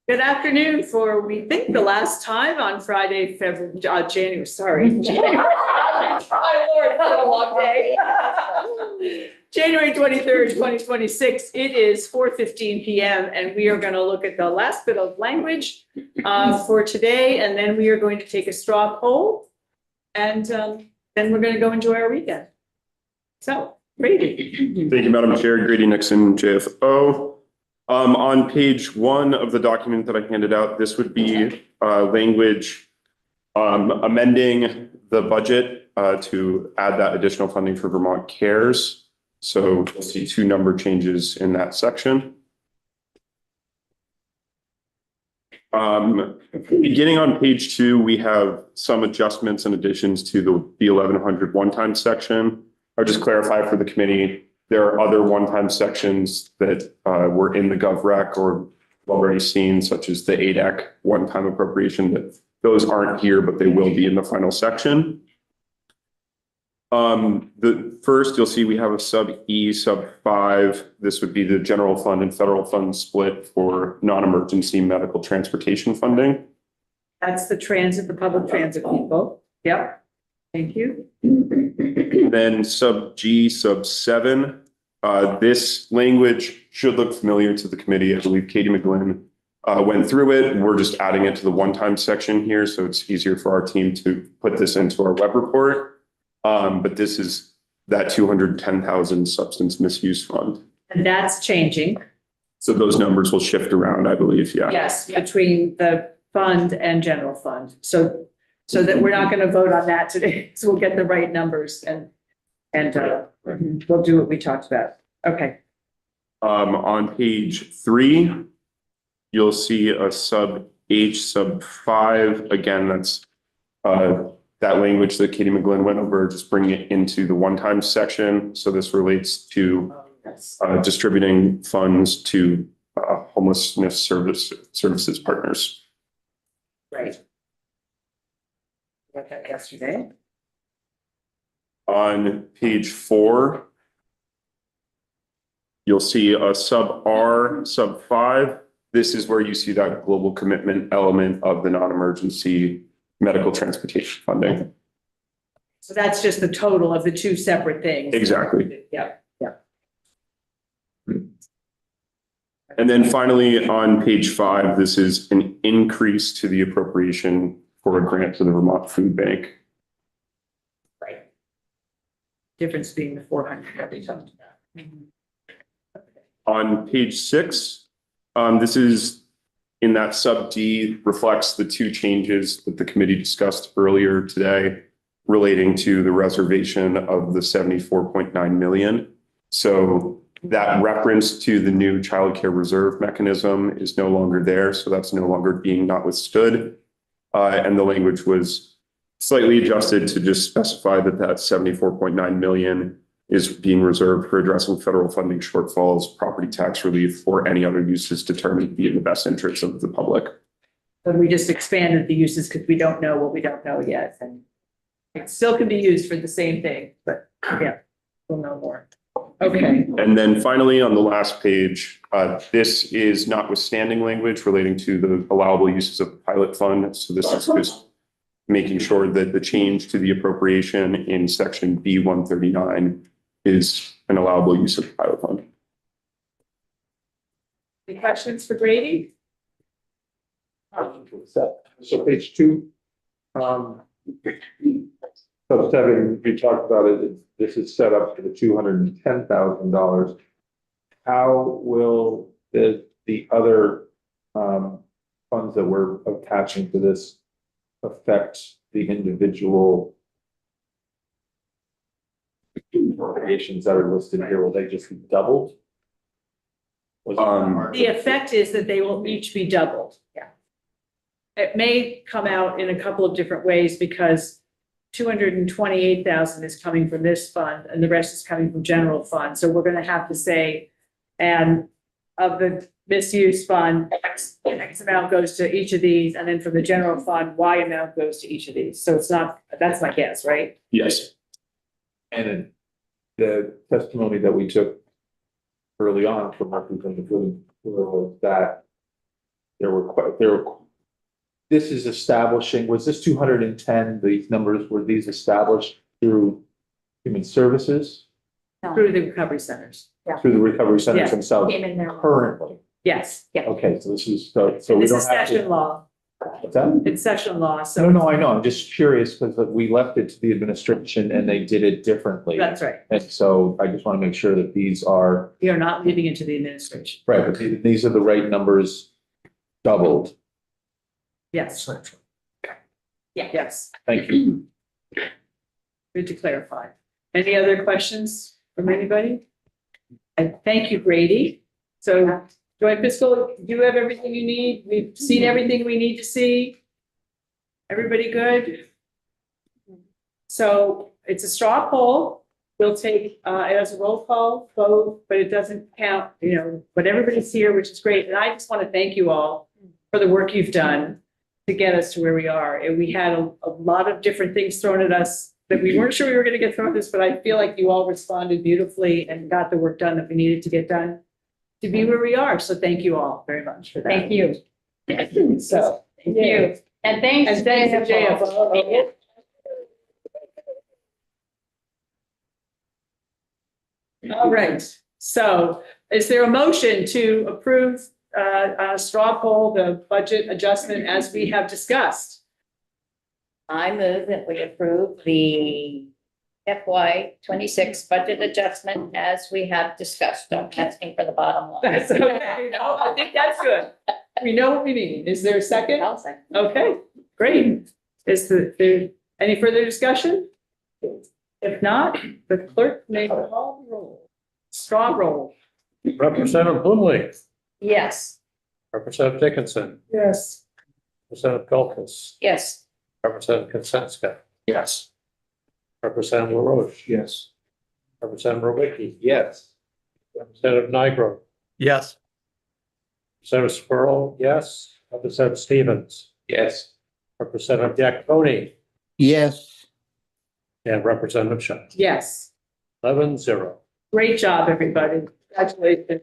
Good afternoon for, we think, the last time on Friday, January, sorry. Oh, Lord, that's a long day. January 23rd, 2026. It is 4:15 p.m. and we are going to look at the last bit of language for today, and then we are going to take a straw poll, and then we're going to go enjoy our weekend. So, Grady. Thank you, Madam Chair. Grady Nixon, JFO. On page 1 of the document that I handed out, this would be language amending the budget to add that additional funding for Vermont Cares. So you'll see 2 number changes in that section. Beginning on page 2, we have some adjustments and additions to the 1100 one-time section. I'll just clarify for the committee. There are other one-time sections that were in the GovRec or already seen, such as the ADEC one-time appropriation. That those aren't here, but they will be in the final section. The first, you'll see we have a sub E, sub 5. This would be the general fund and federal fund split for non-emergency medical transportation funding. That's the transit, the public transit people. Yep. Thank you. Then sub G, sub 7. This language should look familiar to the committee. I believe Katie McGlynn went through it. We're just adding it to the one-time section here, so it's easier for our team to put this into our web report. But this is that 210,000 substance misuse fund. And that's changing. So those numbers will shift around, I believe. Yeah. Yes, between the fund and general fund. So that we're not going to vote on that today. So we'll get the right numbers and we'll do what we talked about. Okay. On page 3, you'll see a sub H, sub 5. Again, that's that language that Katie McGlynn went over, just bringing it into the one-time section. So this relates to distributing funds to homelessness services partners. Right. Got that yesterday. On page 4, you'll see a sub R, sub 5. This is where you see that global commitment element of the non-emergency medical transportation funding. So that's just the total of the 2 separate things. Exactly. Yep. Yep. And then finally, on page 5, this is an increase to the appropriation for a grant to the Vermont Food Bank. Right. Difference being the 400 that we talked about. On page 6, this is in that sub D, reflects the 2 changes that the committee discussed earlier today relating to the reservation of the 74.9 million. So that reference to the new child care reserve mechanism is no longer there. So that's no longer being notwithstood. And the language was slightly adjusted to just specify that that 74.9 million is being reserved for addressing federal funding shortfalls, property tax relief, or any other uses determined to be in the best interest of the public. But we just expanded the uses because we don't know what we don't know yet. And it still can be used for the same thing, but yeah, we'll know more. Okay. And then finally, on the last page, this is notwithstanding language relating to the allowable uses of the pilot fund. So this is just making sure that the change to the appropriation in section B139 is an allowable use of the pilot fund. Any questions for Grady? So page 2, sub 7, we talked about it. This is set up for the $210,000. How will the other funds that we're attaching to this affect the individual appropriations that are listed here? Will they just be doubled? The effect is that they will each be doubled. Yeah. It may come out in a couple of different ways because 228,000 is coming from this fund and the rest is coming from general fund. So we're going to have to say, and of the misuse fund, X amount goes to each of these, and then from the general fund, Y amount goes to each of these. So it's not, that's my guess, right? Yes. And the testimony that we took early on from representative was that this is establishing, was this 210, these numbers, were these established through human services, Through the recovery centers. through the recovery centers Yeah. themselves Came in there. currently? Yes. Okay, so this is, so And we this don't is have session to. law. What's that? It's session law, No, so no, I know, I'm just curious because we left it to the administration and they did it differently. that's right. And so I just want to make sure that these are, We are not leaving it to the administration. right, but these are the right numbers doubled. Yes. Yeah. Yes. Thank you. Good to clarify. Any other questions from anybody? And thank you, Brady. So joint fiscal, you have everything you need? We've seen everything we need to see? Everybody good? So it's a straw poll. We'll take, it has a roll call vote, but it doesn't count, but everybody's here, which is great. And I just want to thank you all for the work you've done to get us to where we are. And we had a lot of different things thrown at us that we weren't sure we were going to get thrown at us, but I feel like you all responded beautifully and got the work done that we needed to get done to be where we are. So thank you all very much for that. Thank you. So, Thank you. And thanks. and thanks to JFO. All right, so is there a motion to approve a straw poll, the budget adjustment as we have discussed? I move that we approve the FY 26 budget adjustment as we have discussed. I'm asking for the bottom line. That's okay, no, I think that's good. We know what we need. Is there a second? I'll second. Okay, great. Is there any further discussion? If not, the clerk may call the roll. Straw roll. Representative Blumenle, Yes. Representative Dickinson, Yes. Representative Pelkis, Yes. Representative Kaczynska, Yes. Representative LaRoche, Yes. Representative Rowicki, Yes. Representative Nigro, Yes. Representative Squirrel, yes, Representative Stevens, Yes. Representative Giacopone, Yes. and Representative Shaw. Yes. 11-0. Great job, everybody. Congratulations.